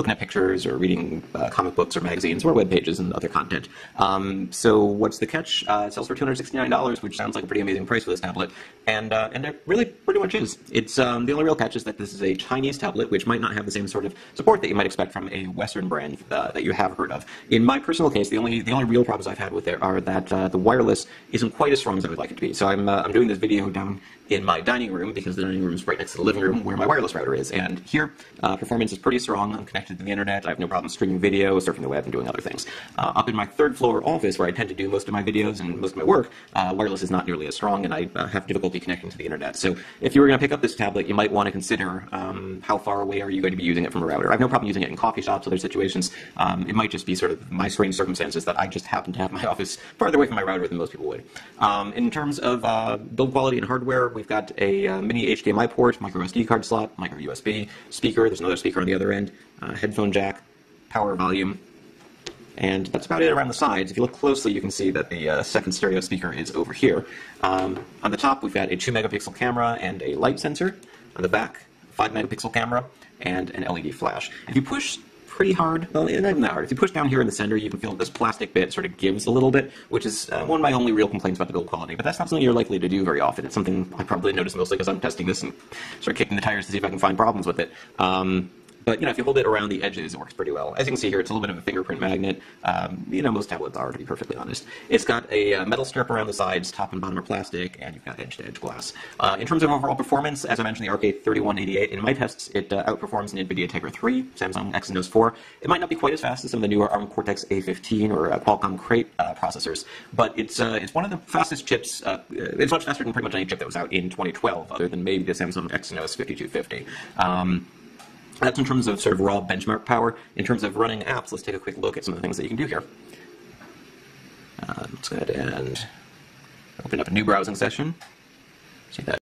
looking at pictures or reading comic books or magazines or web pages and other content. So what's the catch? It sells for $269, which sounds like a pretty amazing price for this tablet, and it really pretty much is. It's the only real catch is that this is a Chinese tablet, which might not have the same sort of support that you might expect from a Western brand that you have heard of. In my personal case, the only real problems I've had with it are that the wireless isn't quite as strong as I would like it to be. So I'm doing this video down in my dining room because the dining room is right next to the living room where my wireless router is, and here performance is pretty strong. I'm connected to the internet. I have no problem streaming video, surfing the web, and doing other things. Up in my third floor office, where I tend to do most of my videos and most of my work, wireless is not nearly as strong, and I have difficulty connecting to the internet. So if you were going to pick up this tablet, you might want to consider how far away are you going to be using it from a router. I have no problem using it in coffee shops, other situations. It might just be sort of my strange circumstances that I just happen to have my office farther away from my router than most people would. In terms of build quality and hardware, we've got a mini HDMI port, micro SD card slot, micro USB, speaker, there's another speaker on the other end, headphone jack, power volume, and that's about it around the sides. If you look closely, you can see that the second stereo speaker is over here. On the top, we've got a 2-megapixel camera and a light sensor. On the back, 5-megapixel camera and an LED flash. If you push pretty hard, well, not even that hard. If you push down here in the center, you can feel that this plastic bit sort of gives a little bit, which is one of my only real complaints about the build quality, but that's not something you're likely to do very often. It's something I probably notice mostly because I'm testing this and sort of kicking the tires to see if I can find problems with it. But, you know, if you hold it around the edges, it works pretty well. As you can see here, it's a little bit of a fingerprint magnet. You know, most tablets are, to be perfectly honest. It's got a metal strip around the sides, top and bottom are plastic, and you've got edge-to-edge glass. In terms of overall performance, as I mentioned, the RK3188, in my tests, it outperforms an NVIDIA Tegra 3, Samsung Exynos 4. It might not be quite as fast as some of the newer ARM Cortex A15 or Qualcomm Crate processors, but it's one of the fastest chips. It's much faster than pretty much any chip that was out in 2012, other than maybe the Samsung Exynos 5250. That's in terms of sort of raw benchmark power. In terms of running apps, let's take a quick look at some of the things that you can do here. Let's go ahead and open up a new browsing session. See that